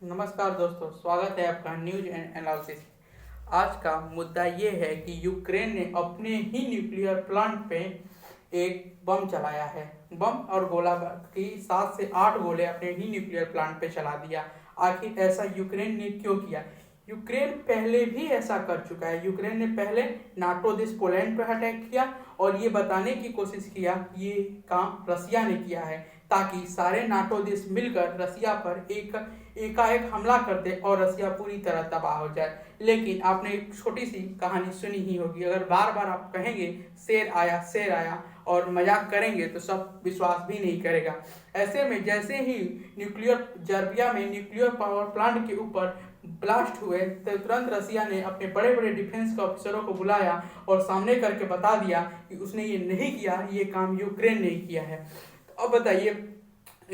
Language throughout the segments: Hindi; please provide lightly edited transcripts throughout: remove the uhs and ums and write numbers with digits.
नमस्कार दोस्तों, स्वागत है आपका न्यूज एंड एनालिसिस। आज का मुद्दा ये है कि यूक्रेन ने अपने ही न्यूक्लियर प्लांट पे एक बम चलाया है। बम और गोला की 7 से 8 गोले अपने ही न्यूक्लियर प्लांट पे चला दिया। आखिर ऐसा यूक्रेन ने क्यों किया? यूक्रेन पहले भी ऐसा कर चुका है। यूक्रेन ने पहले नाटो देश पोलैंड पर अटैक किया और ये बताने की कोशिश किया कि ये काम रसिया ने किया है, ताकि सारे नाटो देश मिलकर रसिया पर एकाएक हमला कर दे और रसिया पूरी तरह तबाह हो जाए। लेकिन आपने एक छोटी सी कहानी सुनी ही होगी, अगर बार बार आप कहेंगे शेर आया और मजाक करेंगे तो सब विश्वास भी नहीं करेगा। ऐसे में जैसे ही जर्बिया में न्यूक्लियर पावर प्लांट के ऊपर ब्लास्ट हुए तो तुरंत रसिया ने अपने बड़े बड़े डिफेंस के ऑफिसरों को बुलाया और सामने करके बता दिया कि उसने ये नहीं किया, ये काम यूक्रेन ने किया है। तो अब बताइए,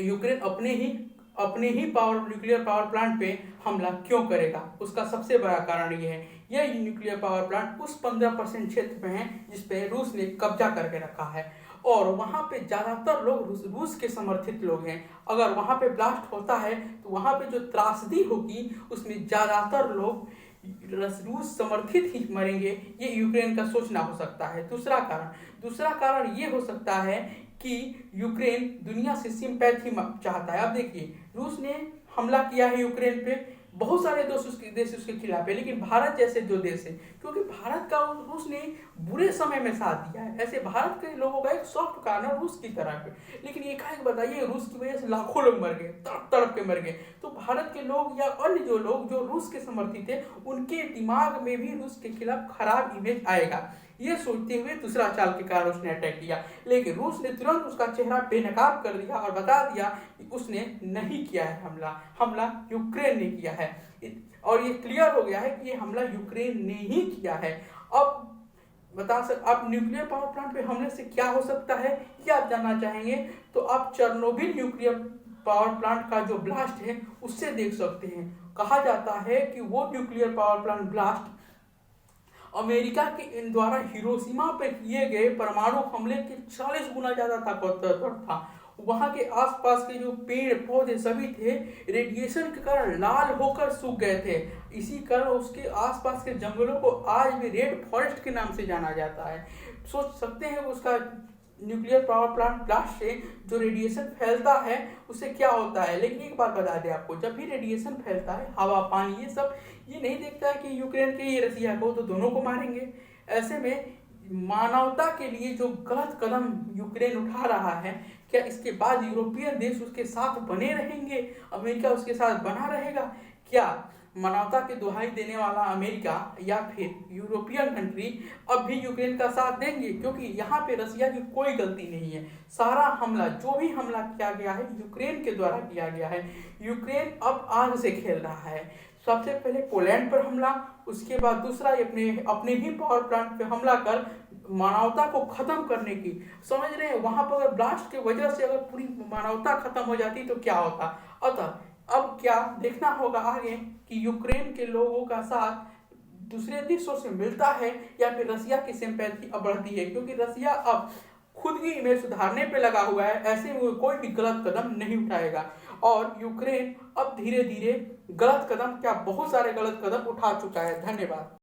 यूक्रेन अपने ही न्यूक्लियर पावर प्लांट पे हमला क्यों करेगा? उसका सबसे बड़ा कारण ये है, यह न्यूक्लियर पावर प्लांट उस 15% क्षेत्र में है जिसपे रूस ने कब्जा करके रखा है और वहाँ पे ज़्यादातर लोग रूस के समर्थित लोग हैं। अगर वहाँ पे ब्लास्ट होता है तो वहाँ पे जो त्रासदी होगी उसमें ज़्यादातर लोग रूस समर्थित ही मरेंगे। ये यूक्रेन का सोचना हो सकता है। दूसरा कारण ये हो सकता है कि यूक्रेन दुनिया से सिंपैथी चाहता है। अब देखिए, रूस ने हमला किया है यूक्रेन पे, बहुत सारे देश उसके खिलाफ है, लेकिन भारत जैसे जो देश है, क्योंकि भारत का रूस ने बुरे समय में साथ दिया है, ऐसे भारत के लोगों का एक सॉफ्ट कार्नर रूस की तरह है। लेकिन एकाएक बताइए, रूस की वजह से लाखों लोग मर गए, तड़प तड़प के मर गए। तो भारत के लोग या अन्य जो लोग जो रूस के समर्थित थे, उनके दिमाग में भी रूस के खिलाफ खराब इमेज आएगा। ये सोचते हुए दूसरा चाल के कारण उसने अटैक किया, लेकिन रूस ने तुरंत उसका चेहरा बेनकाब कर दिया और बता दिया कि उसने नहीं किया है हमला यूक्रेन ने किया है। और ये क्लियर हो गया है कि ये हमला यूक्रेन ने ही किया है। अब न्यूक्लियर पावर प्लांट पे हमले से क्या हो सकता है, ये आप जानना चाहेंगे तो आप चेर्नोबिल न्यूक्लियर पावर प्लांट का जो ब्लास्ट है उससे देख सकते हैं। कहा जाता है कि वो nuclear power plant blast America के द्वारा हिरोशिमा पे किए गए परमाणु हमले के 40 गुना ज्यादा ताकतवर था। वहां के आसपास के जो पेड़ पौधे सभी थे, रेडिएशन के कारण लाल होकर सूख गए थे। इसी कारण उसके आसपास के जंगलों को आज भी रेड फॉरेस्ट के नाम से जाना जाता है। सोच सकते हैं उसका न्यूक्लियर पावर प्लांट ब्लास्ट से जो रेडिएशन फैलता है उससे क्या होता है। लेकिन एक बात बता दें आपको, जब भी रेडिएशन फैलता है, हवा पानी ये सब, ये नहीं देखता है कि यूक्रेन के ये रसिया को, तो दोनों को मारेंगे। ऐसे में मानवता के लिए जो गलत कदम यूक्रेन उठा रहा है, क्या इसके बाद यूरोपियन देश उसके साथ बने रहेंगे? अमेरिका उसके साथ बना रहेगा? क्या मानवता की दुहाई देने वाला अमेरिका या फिर यूरोपियन कंट्री अब भी यूक्रेन का साथ देंगे? क्योंकि यहाँ पे रसिया की कोई गलती नहीं है। सारा हमला, जो भी हमला किया गया है, यूक्रेन के द्वारा किया गया है। यूक्रेन अब आग से खेल रहा है। सबसे पहले पोलैंड पर हमला, उसके बाद दूसरा अपने ही पावर प्लांट पे हमला कर मानवता को खत्म करने की समझ रहे हैं। वहां पर अगर ब्लास्ट की वजह से अगर पूरी मानवता खत्म हो जाती तो क्या होता। अतः अब क्या देखना होगा आगे कि यूक्रेन के लोगों का साथ दूसरे देशों से मिलता है या फिर रसिया की सिंपैथी अब बढ़ती है, क्योंकि रसिया अब खुद की इमेज सुधारने पे लगा हुआ है। ऐसे में कोई भी गलत कदम नहीं उठाएगा और यूक्रेन अब धीरे धीरे बहुत सारे गलत कदम उठा चुका है। धन्यवाद।